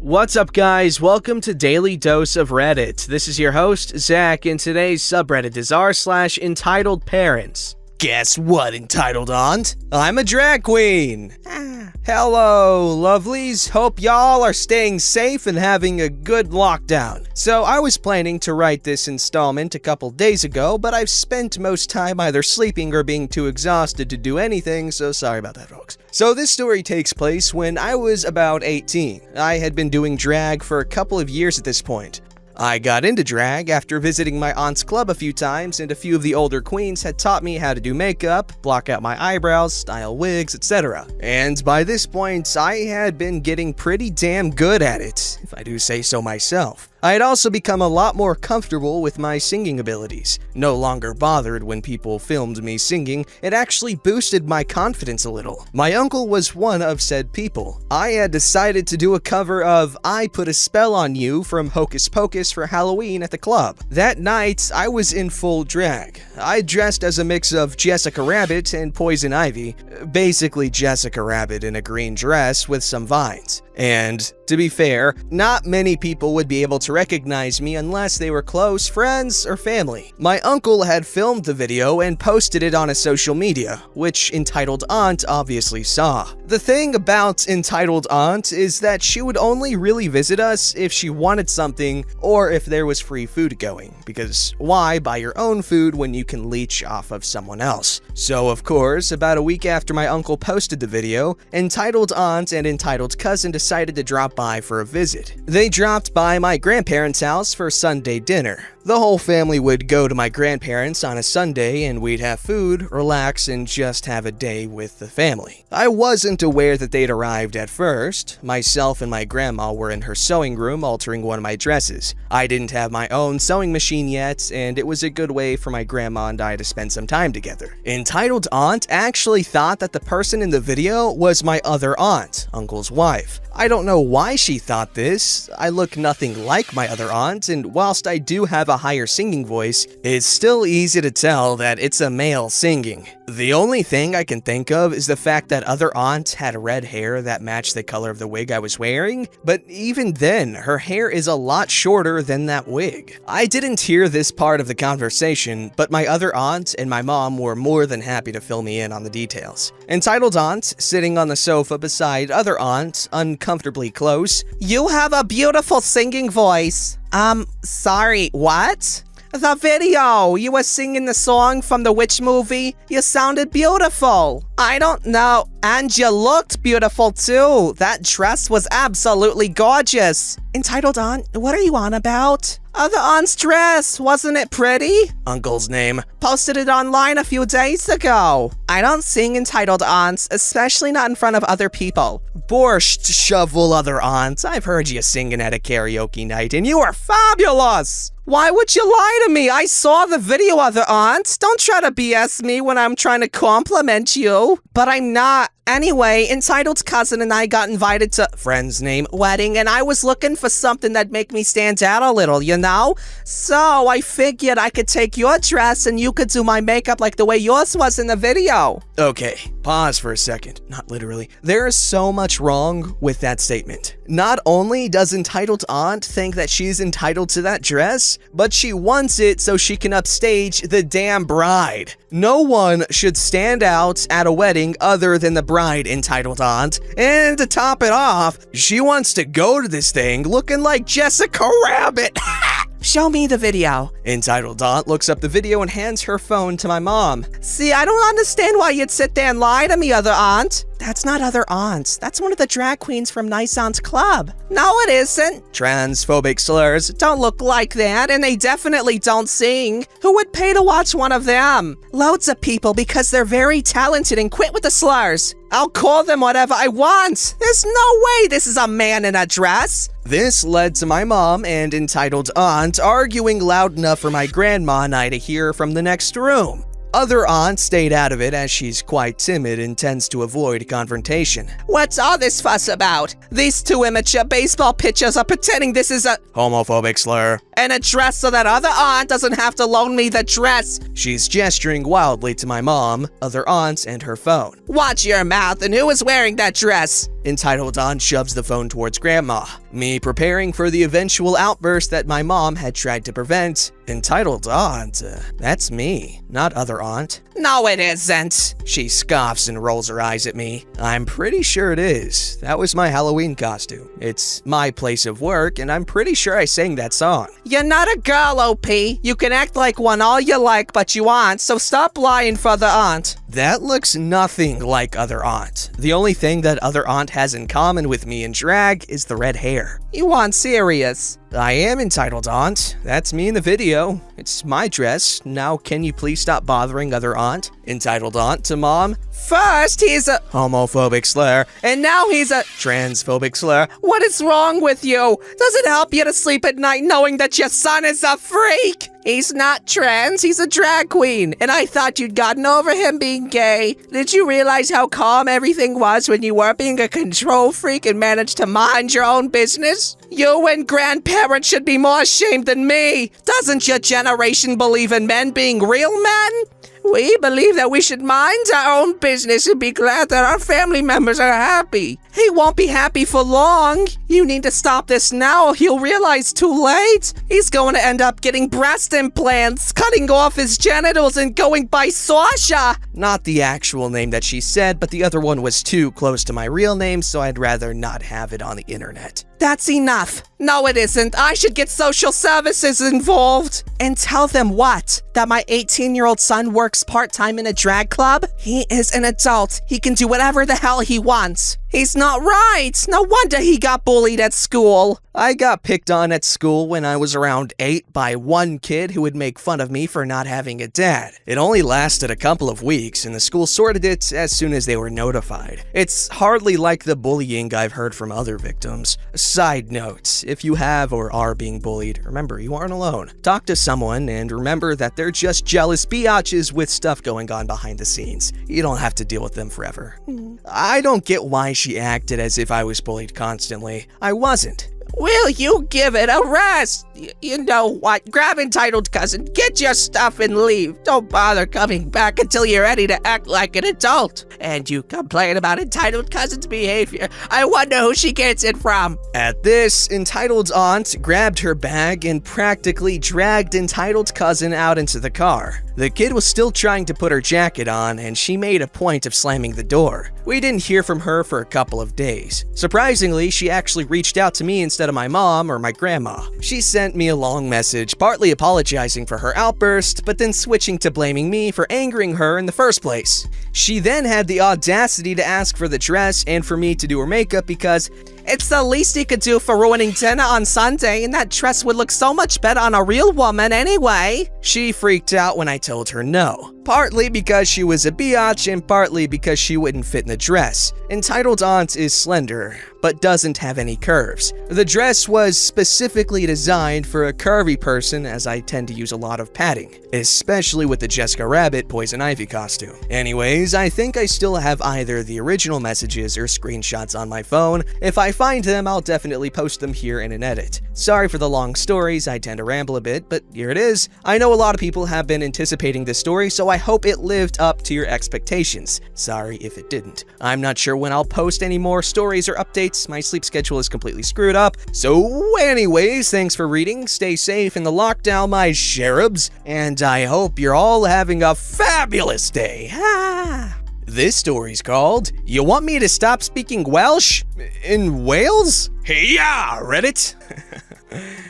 What's up, guys? Welcome to Daily Dose of Reddit. This is your host, Zach, and today's subreddit is r/EntitledParents. Guess what, entitled aunt? I'm a drag queen. Hello, lovelies. Hope y'all are staying safe and having a good lockdown. So I was planning to write this installment a couple days ago, but I've spent most time either sleeping or being too exhausted to do anything, so sorry about that, folks. So this story takes place when I was about 18. I had been doing drag for a couple of years at this point. I got into drag after visiting my aunt's club a few times, and a few of the older queens had taught me how to do makeup, block out my eyebrows, style wigs, etc. And by this point, I had been getting pretty damn good at it, if I do say so myself. I had also become a lot more comfortable with my singing abilities. No longer bothered when people filmed me singing, it actually boosted my confidence a little. My uncle was one of said people. I had decided to do a cover of I Put a Spell on You from Hocus Pocus for Halloween at the club. That night, I was in full drag. I dressed as a mix of Jessica Rabbit and Poison Ivy, basically Jessica Rabbit in a green dress with some vines. And, to be fair, not many people would be able to recognize me unless they were close friends or family. My uncle had filmed the video and posted it on his social media, which Entitled Aunt obviously saw. The thing about Entitled Aunt is that she would only really visit us if she wanted something or if there was free food going, because why buy your own food when you can leech off of someone else? So, of course, about a week after my uncle posted the video, Entitled Aunt and Entitled Cousin decided to drop by for a visit. They dropped by my grandparents' house for Sunday dinner. The whole family would go to my grandparents on a Sunday and we'd have food, relax, and just have a day with the family. I wasn't aware that they'd arrived at first. Myself and my grandma were in her sewing room altering one of my dresses. I didn't have my own sewing machine yet, and it was a good way for my grandma and I to spend some time together. Entitled Aunt actually thought that the person in the video was my other aunt, Uncle's wife. I don't know why she thought this. I look nothing like my other aunt, and whilst I do have a higher singing voice, it's still easy to tell that it's a male singing. The only thing I can think of is the fact that other aunt had red hair that matched the color of the wig I was wearing, but even then, her hair is a lot shorter than that wig. I didn't hear this part of the conversation, but my other aunt and my mom were more than happy to fill me in on the details. Entitled Aunt, sitting on the sofa beside other aunt, uncomfortably close. You have a beautiful singing voice. Sorry, what? The video! You were singing the song from the witch movie? You sounded beautiful. I don't know. And you looked beautiful too. That dress was absolutely gorgeous. Entitled Aunt, what are you on about? The aunt's dress, wasn't it pretty? Uncle's name. Posted it online a few days ago. I don't sing Entitled Aunts, especially not in front of other people. Borscht shovel, other aunt. I've heard you singing at a karaoke night and you are fabulous. Why would you lie to me? I saw the video, other aunt. Don't try to BS me when I'm trying to compliment you. But I'm not. Anyway, Entitled Cousin and I got invited to friend's name wedding, and I was looking for something that'd make me stand out a little, you know? So I figured I could take your dress and you could do my makeup like the way yours was in the video. Okay, pause for a second. Not literally. There is so much wrong with that statement. Not only does Entitled Aunt think that she's entitled to that dress, but she wants it so she can upstage the damn bride. No one should stand out at a wedding other than the bride, Entitled Aunt. And to top it off, she wants to go to this thing looking like Jessica Rabbit. Show me the video. Entitled Aunt looks up the video and hands her phone to my mom. See, I don't understand why you'd sit there and lie to me, other aunt. That's not other aunts. That's one of the drag queens from Nice Aunt's Club. No, it isn't. Transphobic slurs don't look like that, and they definitely don't sing. Who would pay to watch one of them? Loads of people because they're very talented, and quit with the slurs. I'll call them whatever I want. There's no way this is a man in a dress. This led to my mom and Entitled Aunt arguing loud enough for my grandma and I to hear from the next room. Other aunt stayed out of it as she's quite timid and tends to avoid confrontation. What's all this fuss about? These two immature baseball pitchers are pretending this is a homophobic slur. And a dress so that other aunt doesn't have to loan me the dress. She's gesturing wildly to my mom, other aunts, and her phone. Watch your mouth, and who is wearing that dress? Entitled Aunt shoves the phone towards Grandma. Me preparing for the eventual outburst that my mom had tried to prevent. Entitled Aunt, that's me, not other aunt. No, it isn't. She scoffs and rolls her eyes at me. I'm pretty sure it is. That was my Halloween costume. It's my place of work, and I'm pretty sure I sang that song. You're not a girl, OP. You can act like one all you like, but you aren't, so stop lying for the aunt. That looks nothing like other aunt. The only thing that other aunt has in common with me in drag is the red hair. You aren't serious. I am entitled aunt. That's me in the video. It's my dress. Now can you please stop bothering other aunt? Entitled aunt to mom. First, he's a Homophobic slur. and now he's a Transphobic slur. What is wrong with you? Does it help you to sleep at night knowing that your son is a freak? He's not trans, he's a drag queen, and I thought you'd gotten over him being gay. Did you realize how calm everything was when you were being a control freak and managed to mind your own business? You and grandparents should be more ashamed than me. Doesn't your generation believe in men being real men? We believe that we should mind our own business and be glad that our family members are happy. He won't be happy for long. You need to stop this now or he'll realize too late. He's going to end up getting breast implants, cutting off his genitals, and going by Sasha. Not the actual name that she said, but the other one was too close to my real name, so I'd rather not have it on the internet. That's enough. No, it isn't. I should get social services involved. And tell them what? That my 18-year-old son works part-time in a drag club? He is an adult. He can do whatever the hell he wants. He's not right. No wonder he got bullied at school. I got picked on at school when I was around 8 by one kid who would make fun of me for not having a dad. It only lasted a couple of weeks, and the school sorted it as soon as they were notified. It's hardly like the bullying I've heard from other victims. Side note, if you have or are being bullied, remember you aren't alone. Talk to someone and remember that they're just jealous biatches with stuff going on behind the scenes. You don't have to deal with them forever. I don't get why she acted as if I was bullied constantly. I wasn't. Will you give it a rest? You know what? Grab entitled cousin, get your stuff and leave. Don't bother coming back until you're ready to act like an adult. And you complain about entitled cousin's behavior. I wonder who she gets it from. At this, entitled aunt grabbed her bag and practically dragged entitled cousin out into the car. The kid was still trying to put her jacket on, and she made a point of slamming the door. We didn't hear from her for a couple of days. Surprisingly, she actually reached out to me instead of my mom or my grandma. She sent me a long message, partly apologizing for her outburst, but then switching to blaming me for angering her in the first place. She then had the audacity to ask for the dress and for me to do her makeup because it's the least he could do for ruining dinner on Sunday, and that dress would look so much better on a real woman anyway. She freaked out when I told her no. Partly because she was a biatch and partly because she wouldn't fit in the dress. Entitled aunt is slender, but doesn't have any curves. The dress was specifically designed for a curvy person, as I tend to use a lot of padding, especially with the Jessica Rabbit Poison Ivy costume. Anyways, I think I still have either the original messages or screenshots on my phone. If I find them, I'll definitely post them here in an edit. Sorry for the long stories, I tend to ramble a bit, but here it is. I know a lot of people have been anticipating this story, so I hope it lived up to your expectations. Sorry if it didn't. I'm not sure when I'll post any more stories or updates. My sleep schedule is completely screwed up. So anyways, thanks for reading. Stay safe in the lockdown, my cherubs, and I hope you're all having a fabulous day. This story's called You Want Me to Stop Speaking Welsh? In Wales? Hey-ya, Reddit!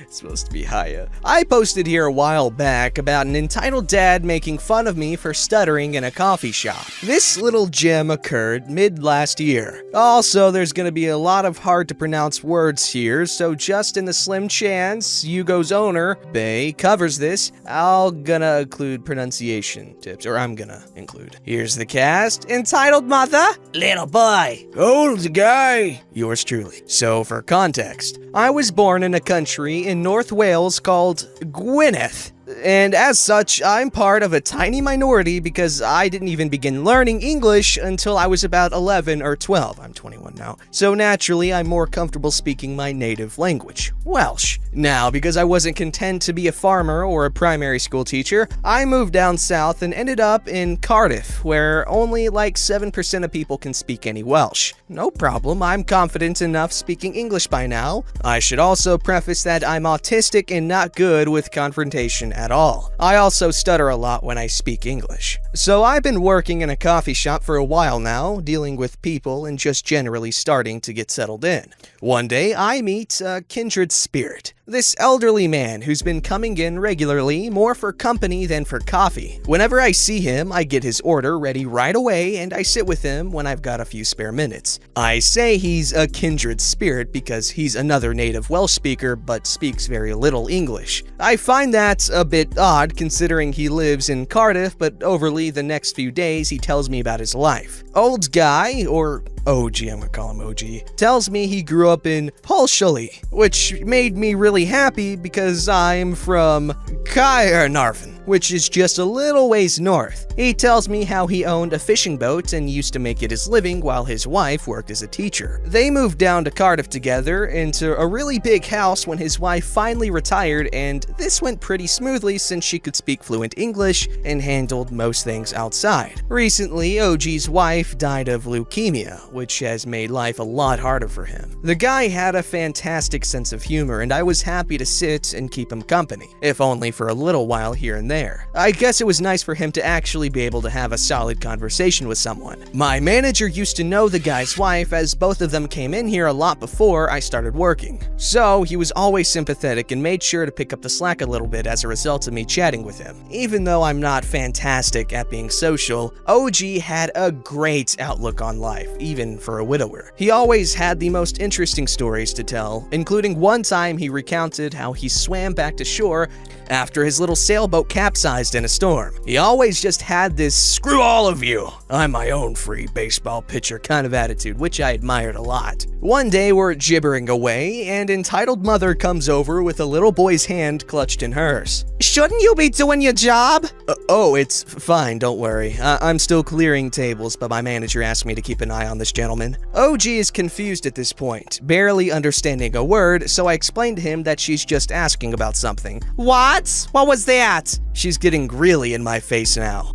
It's supposed to be hiya. I posted here a while back about an entitled dad making fun of me for stuttering in a coffee shop. This little gem occurred mid-last year. Also, there's gonna be a lot of hard to pronounce words here, so just in the slim chance Yugo's owner, Bay, covers this, I'm gonna include pronunciation tips, or I'm gonna include. Here's the cast. Entitled mother, little boy. Old guy, yours truly. So for context, I was born in a country in North Wales called Gwynedd. And as such, I'm part of a tiny minority because I didn't even begin learning English until I was about 11 or 12. I'm 21 now. So naturally, I'm more comfortable speaking my native language, Welsh. Now, because I wasn't content to be a farmer or a primary school teacher, I moved down south and ended up in Cardiff, where only like 7% of people can speak any Welsh. No problem, I'm confident enough speaking English by now. I should also preface that I'm autistic and not good with confrontation at all. I also stutter a lot when I speak English. So I've been working in a coffee shop for a while now, dealing with people and just generally starting to get settled in. One day, I meet a kindred spirit. This elderly man who's been coming in regularly, more for company than for coffee. Whenever I see him, I get his order ready right away and I sit with him when I've got a few spare minutes. I say he's a kindred spirit because he's another native Welsh speaker but speaks very little English. I find that a bit odd considering he lives in Cardiff, but overly the next few days he tells me about his life. Old guy, or OG, I'm gonna call him OG, tells me he grew up in Polshally, which made me really happy because I'm from Caernarfon, which is just a little ways north. He tells me how he owned a fishing boat and used to make it his living while his wife worked as a teacher. They moved down to Cardiff together into a really big house when his wife finally retired, and this went pretty smoothly since she could speak fluent English and handled most things outside. Recently, OG's wife died of leukemia, which has made life a lot harder for him. The guy had a fantastic sense of humor, and I was happy to sit and keep him company, if only for a little while here and there. I guess it was nice for him to actually be able to have a solid conversation with someone. My manager used to know the guy's wife, as both of them came in here a lot before I started working. So he was always sympathetic and made sure to pick up the slack a little bit as a result of me chatting with him. Even though I'm not fantastic at being social, OG had a great outlook on life, even for a widower. He always had the most interesting stories to tell, including one time he recounted how he swam back to shore after his little sailboat capsized in a storm. He always just had this "screw all of you, I'm my own free baseball pitcher" kind of attitude, which I admired a lot. One day we're gibbering away, and entitled mother comes over with a little boy's hand clutched in hers. Shouldn't you be doing your job? Oh, it's fine, don't worry. I'm still clearing tables, but my manager asked me to keep an eye on this gentleman. OG is confused at this point, barely understanding a word, so I explained to him that she's just asking about something. What? What was that? She's getting really in my face now.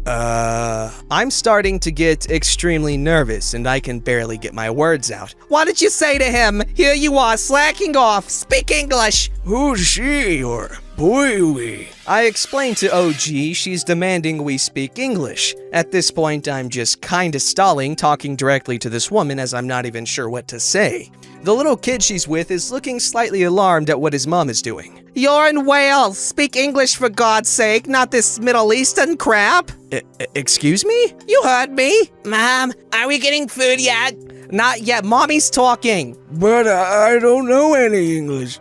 I'm starting to get extremely nervous and I can barely get my words out. What did you say to him? Here you are, slacking off. Speak English. Who's she, or boy we? I explained to OG she's demanding we speak English. At this point, I'm just kinda stalling, talking directly to this woman as I'm not even sure what to say. The little kid she's with is looking slightly alarmed at what his mom is doing. You're in Wales. Speak English for God's sake, not this Middle Eastern crap. Excuse me? You heard me. Mom, are we getting food yet? Not yet. Mommy's talking. But I don't know any English.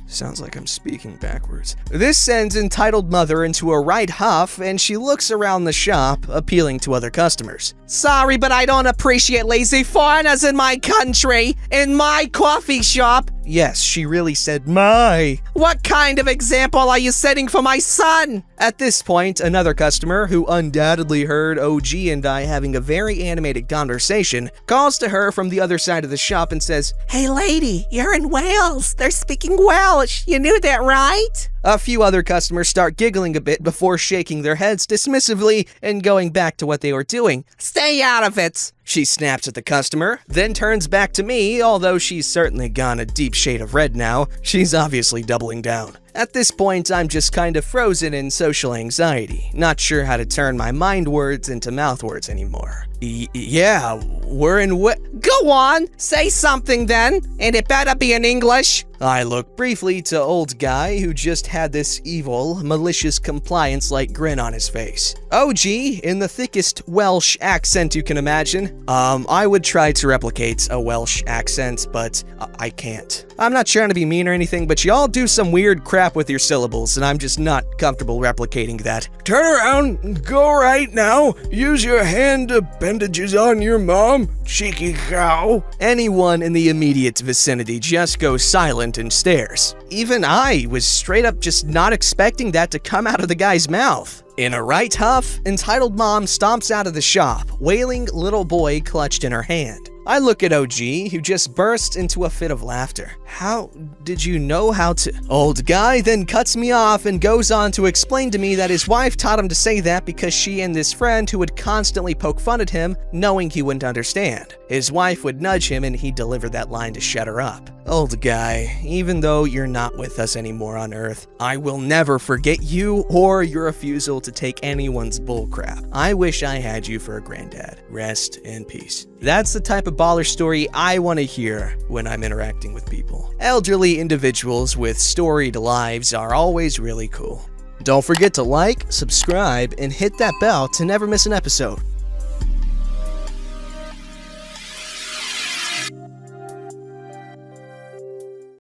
Sounds like I'm speaking backwards. This sends entitled mother into a right huff, and she looks around the shop, appealing to other customers. Sorry, but I don't appreciate lazy foreigners in my country, in my coffee shop. Yes, she really said my. What kind of example are you setting for my son? At this point, another customer, who undoubtedly heard OG and I having a very animated conversation, calls to her from the other side of the shop and says, Hey lady, you're in Wales. They're speaking Welsh. You knew that, right? A few other customers start giggling a bit before shaking their heads dismissively and going back to what they were doing. Stay out of it. She snaps at the customer, then turns back to me, although she's certainly gone a deep shade of red now. She's obviously doubling down. At this point, I'm just kind of frozen in social anxiety, not sure how to turn my mind words into mouth words anymore. Yeah, we're in Go on, say something then, and it better be in English. I look briefly to old guy who just had this evil, malicious compliance-like grin on his face. OG, in the thickest Welsh accent you can imagine. I would try to replicate a Welsh accent, but I can't. I'm not trying to be mean or anything, but y'all do some weird crap with your syllables, and I'm just not comfortable replicating that. Turn around, go right now, use your hand appendages on your mom, cheeky cow. Anyone in the immediate vicinity just goes silent and stares. Even I was straight up just not expecting that to come out of the guy's mouth. In a right huff, entitled mom stomps out of the shop, wailing little boy clutched in her hand. I look at OG, who just burst into a fit of laughter. How did you know how to? Old guy then cuts me off and goes on to explain to me that his wife taught him to say that because she and this friend who would constantly poke fun at him, knowing he wouldn't understand. His wife would nudge him and he'd deliver that line to shut her up. Old guy, even though you're not with us anymore on Earth, I will never forget you or your refusal to take anyone's bullcrap. I wish I had you for a granddad. Rest in peace. That's the type of baller story I want to hear when I'm interacting with people. Elderly individuals with storied lives are always really cool. Don't forget to like, subscribe, and hit that bell to never miss an episode.